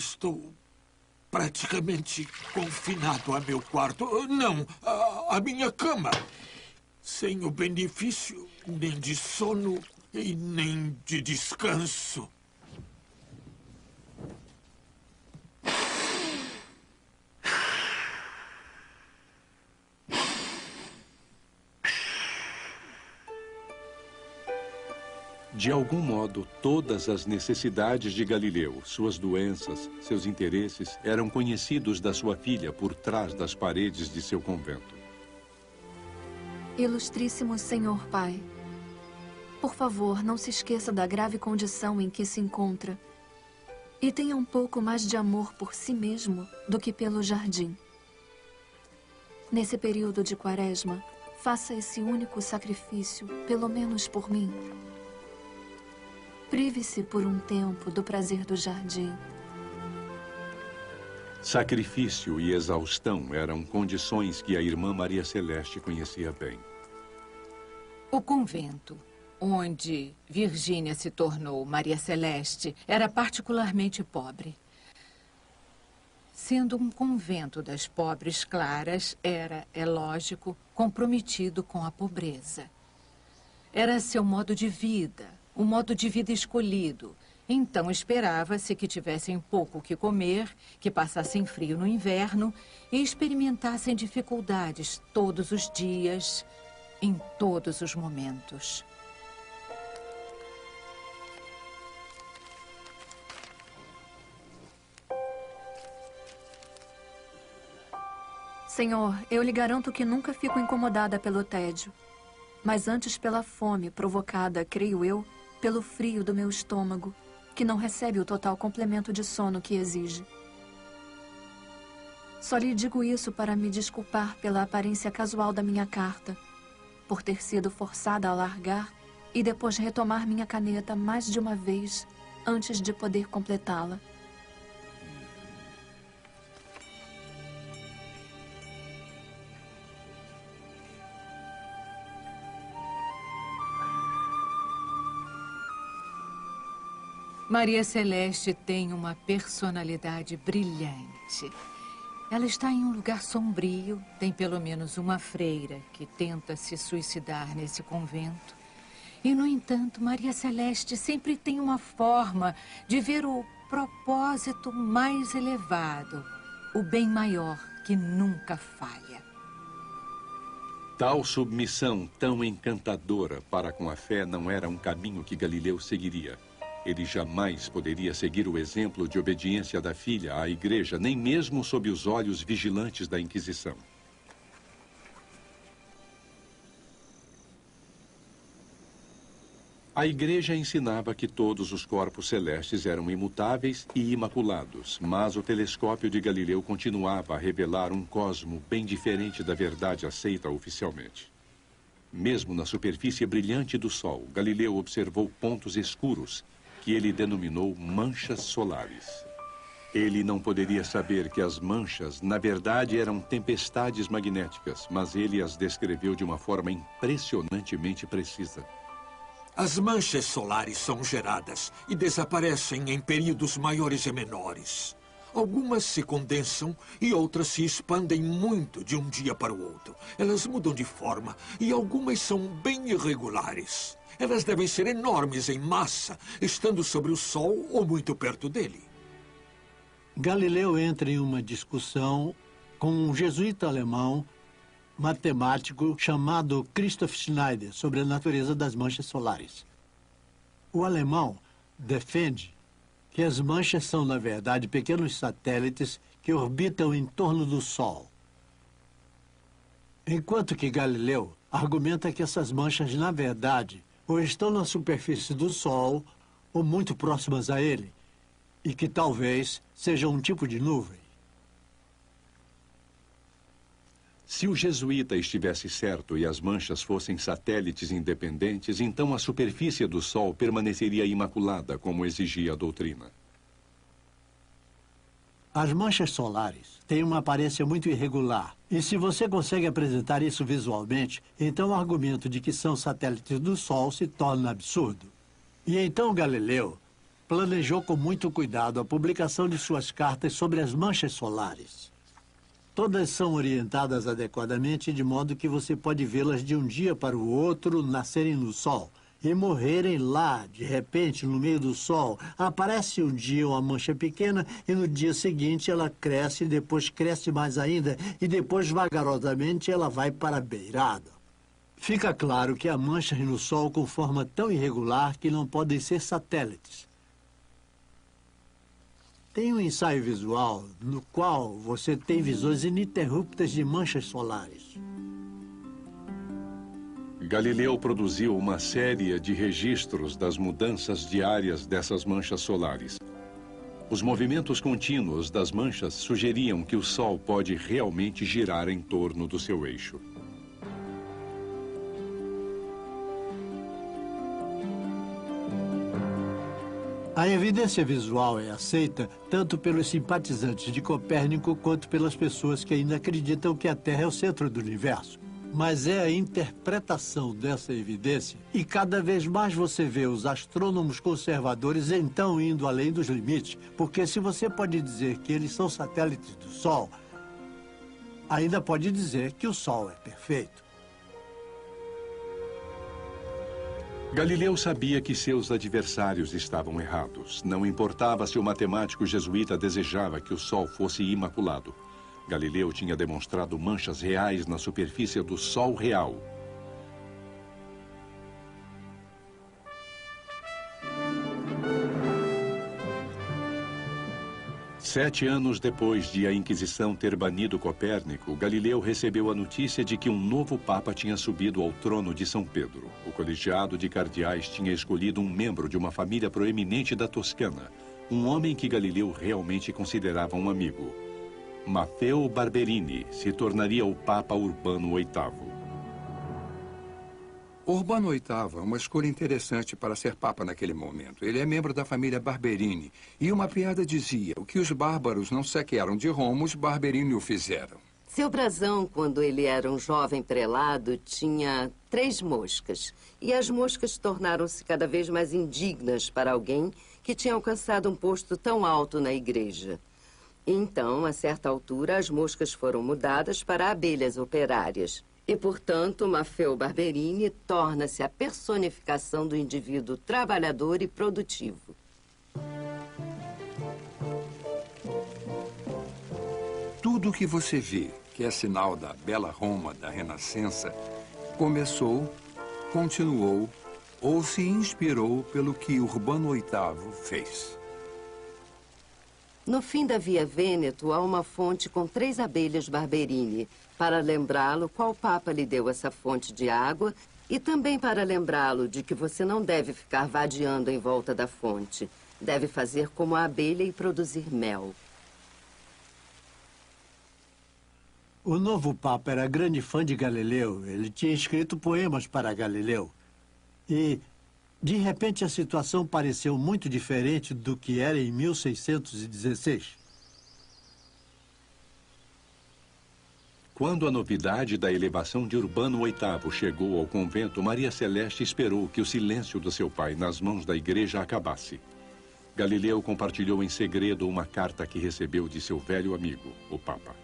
Estou praticamente confinado a meu quarto. Não, a minha cama. Sem o benefício nem de sono e nem de descanso. De algum modo, todas as necessidades de Galileu, suas doenças, seus interesses, eram conhecidos da sua filha por trás das paredes de seu convento. Ilustríssimo Senhor Pai, por favor, não se esqueça da grave condição em que se encontra e tenha um pouco mais de amor por si mesmo do que pelo jardim. Nesse período de quaresma, faça esse único sacrifício, pelo menos por mim. Prive-se por um tempo do prazer do jardim. Sacrifício e exaustão eram condições que a irmã Maria Celeste conhecia bem. O convento, onde Virgínia se tornou Maria Celeste, era particularmente pobre. Sendo um convento das pobres claras, era, é lógico, comprometido com a pobreza. Era seu modo de vida, um modo de vida escolhido. Então esperava-se que tivessem pouco o que comer, que passassem frio no inverno e experimentassem dificuldades todos os dias, em todos os momentos. Senhor, eu lhe garanto que nunca fico incomodada pelo tédio, mas antes pela fome provocada, creio eu, pelo frio do meu estômago, que não recebe o total complemento de sono que exige. Só lhe digo isso para me desculpar pela aparência casual da minha carta, por ter sido forçada a largar e depois retomar minha caneta mais de uma vez antes de poder completá-la. Maria Celeste tem uma personalidade brilhante. Ela está em um lugar sombrio, tem pelo menos uma freira que tenta se suicidar nesse convento. E, no entanto, Maria Celeste sempre tem uma forma de ver o propósito mais elevado, o bem maior que nunca falha. Tal submissão tão encantadora para com a fé não era um caminho que Galileu seguiria. Ele jamais poderia seguir o exemplo de obediência da filha à igreja, nem mesmo sob os olhos vigilantes da Inquisição. A igreja ensinava que todos os corpos celestes eram imutáveis e imaculados, mas o telescópio de Galileu continuava a revelar um cosmo bem diferente da verdade aceita oficialmente. Mesmo na superfície brilhante do Sol, Galileu observou pontos escuros, que ele denominou manchas solares. Ele não poderia saber que as manchas, na verdade, eram tempestades magnéticas, mas ele as descreveu de uma forma impressionantemente precisa. As manchas solares são geradas e desaparecem em períodos maiores e menores. Algumas se condensam e outras se expandem muito de um dia para o outro. Elas mudam de forma e algumas são bem irregulares. Elas devem ser enormes em massa, estando sobre o Sol ou muito perto dele. Galileu entra em uma discussão com um jesuíta alemão, matemático, chamado Christoph Schneider, sobre a natureza das manchas solares. O alemão defende que as manchas são, na verdade, pequenos satélites que orbitam em torno do Sol. Enquanto que Galileu argumenta que essas manchas, na verdade, ou estão na superfície do Sol, ou muito próximas a ele, e que talvez sejam um tipo de nuvem. Se o jesuíta estivesse certo e as manchas fossem satélites independentes, então a superfície do Sol permaneceria imaculada, como exigia a doutrina. As manchas solares têm uma aparência muito irregular. E se você consegue apresentar isso visualmente, então o argumento de que são satélites do Sol se torna absurdo. E então Galileu planejou com muito cuidado a publicação de suas cartas sobre as manchas solares. Todas são orientadas adequadamente, de modo que você pode vê-las de um dia para o outro nascerem no Sol e morrerem lá, de repente, no meio do Sol. Aparece um dia uma mancha pequena e no dia seguinte ela cresce, depois cresce mais ainda e depois, vagarosamente, ela vai para a beirada. Fica claro que há manchas no Sol com forma tão irregular que não podem ser satélites. Tem um ensaio visual no qual você tem visões ininterruptas de manchas solares. Galileu produziu uma série de registros das mudanças diárias dessas manchas solares. Os movimentos contínuos das manchas sugeriam que o Sol pode realmente girar em torno do seu eixo. A evidência visual é aceita tanto pelos simpatizantes de Copérnico quanto pelas pessoas que ainda acreditam que a Terra é o centro do universo. Mas é a interpretação dessa evidência, e cada vez mais você vê os astrônomos conservadores então indo além dos limites, porque se você pode dizer que eles são satélites do Sol, ainda pode dizer que o Sol é perfeito. Galileu sabia que seus adversários estavam errados. Não importava se o matemático jesuíta desejava que o Sol fosse imaculado. Galileu tinha demonstrado manchas reais na superfície do Sol real. Sete anos depois de a Inquisição ter banido Copérnico, Galileu recebeu a notícia de que um novo Papa tinha subido ao trono de São Pedro. O colegiado de cardeais tinha escolhido um membro de uma família proeminente da Toscana, um homem que Galileu realmente considerava um amigo. Maffeo Barberini se tornaria o Papa Urbano VIII. Urbano VIII é uma escolha interessante para ser Papa naquele momento. Ele é membro da família Barberini. E uma piada dizia, o que os bárbaros não saquearam de Roma, os Barberini o fizeram. Seu brasão, quando ele era um jovem prelado, tinha 3 moscas. E as moscas tornaram-se cada vez mais indignas para alguém que tinha alcançado um posto tão alto na igreja. Então, a certa altura, as moscas foram mudadas para abelhas operárias. E, portanto, Maffeo Barberini torna-se a personificação do indivíduo trabalhador e produtivo. Tudo o que você vê, que é sinal da bela Roma da Renascença, começou, continuou ou se inspirou pelo que Urbano VIII fez. No fim da Via Vêneto, há uma fonte com 3 abelhas Barberini, para lembrá-lo qual papa lhe deu essa fonte de água e também para lembrá-lo de que você não deve ficar vadiando em volta da fonte. Deve fazer como a abelha e produzir mel. O novo Papa era grande fã de Galileu. Ele tinha escrito poemas para Galileu. E, de repente, a situação pareceu muito diferente do que era em 1616. Quando a novidade da elevação de Urbano VIII chegou ao convento, Maria Celeste esperou que o silêncio do seu pai nas mãos da igreja acabasse. Galileu compartilhou em segredo uma carta que recebeu de seu velho amigo, o Papa.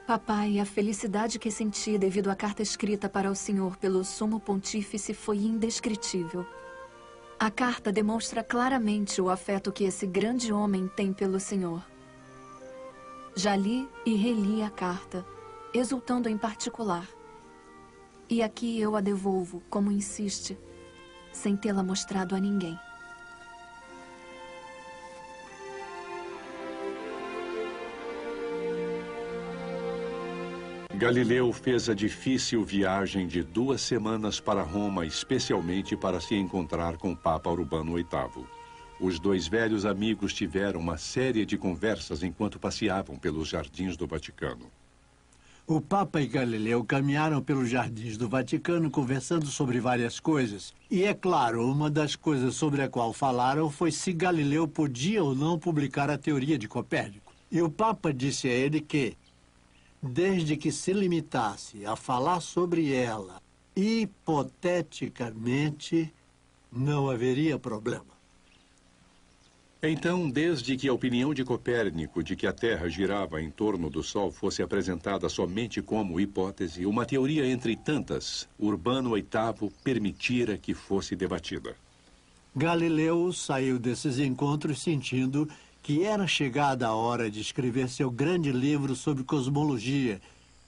Papai, a felicidade que senti devido à carta escrita para o senhor pelo Sumo Pontífice foi indescritível. A carta demonstra claramente o afeto que esse grande homem tem pelo senhor. Já li e reli a carta, exultando em particular. E aqui eu a devolvo, como insiste, sem tê-la mostrado a ninguém. Galileu fez a difícil viagem de 2 semanas para Roma, especialmente para se encontrar com o Papa Urbano VIII. Os 2 velhos amigos tiveram uma série de conversas enquanto passeavam pelos jardins do Vaticano. O Papa e Galileu caminharam pelos jardins do Vaticano conversando sobre várias coisas. E, é claro, uma das coisas sobre a qual falaram foi se Galileu podia ou não publicar a teoria de Copérnico. E o Papa disse a ele que, desde que se limitasse a falar sobre ela, hipoteticamente, não haveria problema. Então, desde que a opinião de Copérnico de que a Terra girava em torno do Sol fosse apresentada somente como hipótese, uma teoria entre tantas, Urbano VIII permitira que fosse debatida. Galileu saiu desses encontros sentindo que era chegada a hora de escrever seu grande livro sobre cosmologia,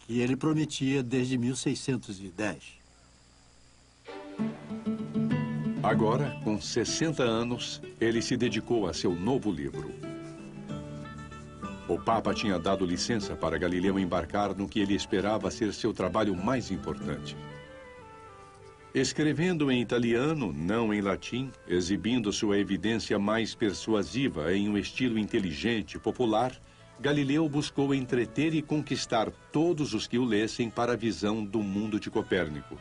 que ele prometia desde 1610. Agora, com 60 anos, ele se dedicou a seu novo livro. O Papa tinha dado licença para Galileu embarcar no que ele esperava ser seu trabalho mais importante. Escrevendo em italiano, não em latim, exibindo sua evidência mais persuasiva em um estilo inteligente, popular, Galileu buscou entreter e conquistar todos os que o lessem para a visão do mundo de Copérnico.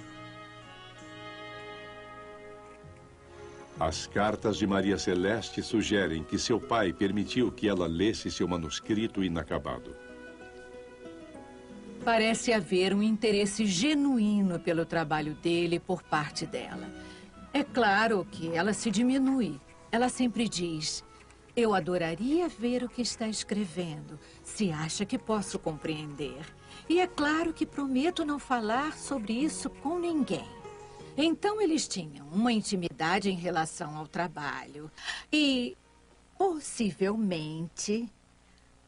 As cartas de Maria Celeste sugerem que seu pai permitiu que ela lesse seu manuscrito inacabado. Parece haver um interesse genuíno pelo trabalho dele por parte dela. É claro que ela se diminui. Ela sempre diz: eu adoraria ver o que está escrevendo, se acha que posso compreender. E é claro que prometo não falar sobre isso com ninguém. Então eles tinham uma intimidade em relação ao trabalho. E, possivelmente,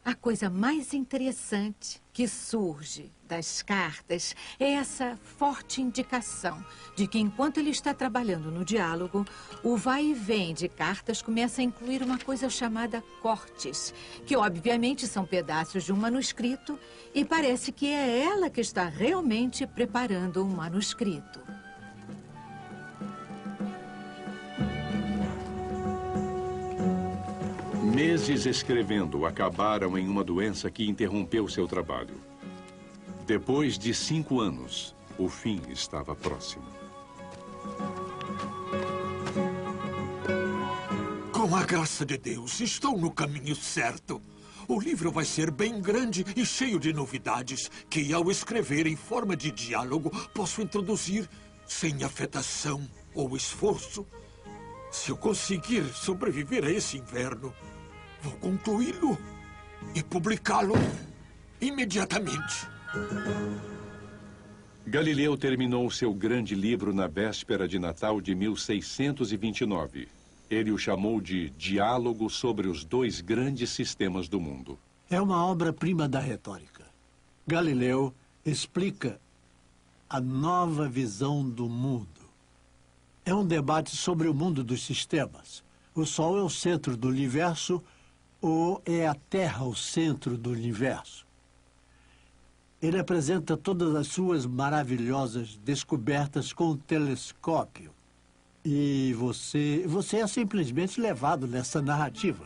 a coisa mais interessante que surge das cartas é essa forte indicação de que, enquanto ele está trabalhando no diálogo, o vai e vem de cartas começa a incluir uma coisa chamada cortes, que obviamente são pedaços de um manuscrito, e parece que é ela que está realmente preparando um manuscrito. Meses escrevendo acabaram em uma doença que interrompeu seu trabalho. Depois de 5 anos, o fim estava próximo. Com a graça de Deus, estou no caminho certo. O livro vai ser bem grande e cheio de novidades que, ao escrever em forma de diálogo, posso introduzir sem afetação ou esforço. Se eu conseguir sobreviver a esse inverno, vou concluí-lo e publicá-lo imediatamente. Galileu terminou seu grande livro na véspera de Natal de 1629. Ele o chamou de Diálogo sobre os dois grandes sistemas do mundo. É uma obra-prima da retórica. Galileu explica a nova visão do mundo. É um debate sobre o mundo dos sistemas. O Sol é o centro do universo ou é a Terra o centro do universo? Ele apresenta todas as suas maravilhosas descobertas com o telescópio. E você é simplesmente levado nessa narrativa.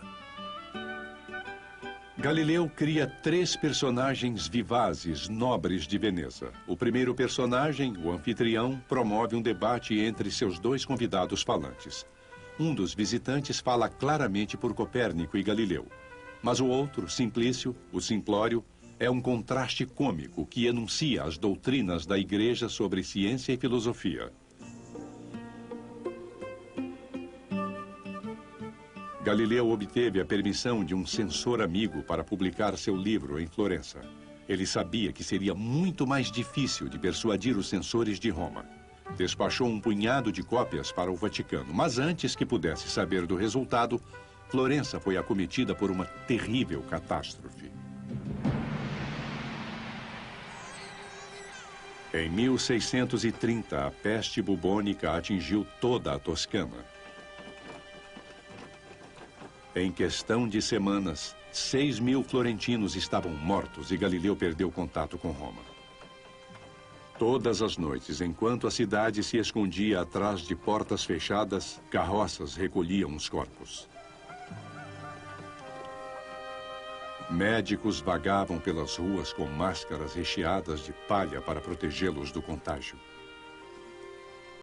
Galileu cria 3 personagens vivazes, nobres de Veneza. O primeiro personagem, o anfitrião, promove um debate entre seus 2 convidados falantes. Um dos visitantes fala claramente por Copérnico e Galileu. Mas o outro, Simplício, o simplório, é um contraste cômico que enuncia as doutrinas da Igreja sobre ciência e filosofia. Galileu obteve a permissão de um censor amigo para publicar seu livro em Florença. Ele sabia que seria muito mais difícil de persuadir os censores de Roma. Despachou um punhado de cópias para o Vaticano, mas antes que pudesse saber do resultado, Florença foi acometida por uma terrível catástrofe. Em 1630, a peste bubônica atingiu toda a Toscana. Em questão de semanas, 6.000 florentinos estavam mortos e Galileu perdeu contato com Roma. Todas as noites, enquanto a cidade se escondia atrás de portas fechadas, carroças recolhiam os corpos. Médicos vagavam pelas ruas com máscaras recheadas de palha para protegê-los do contágio.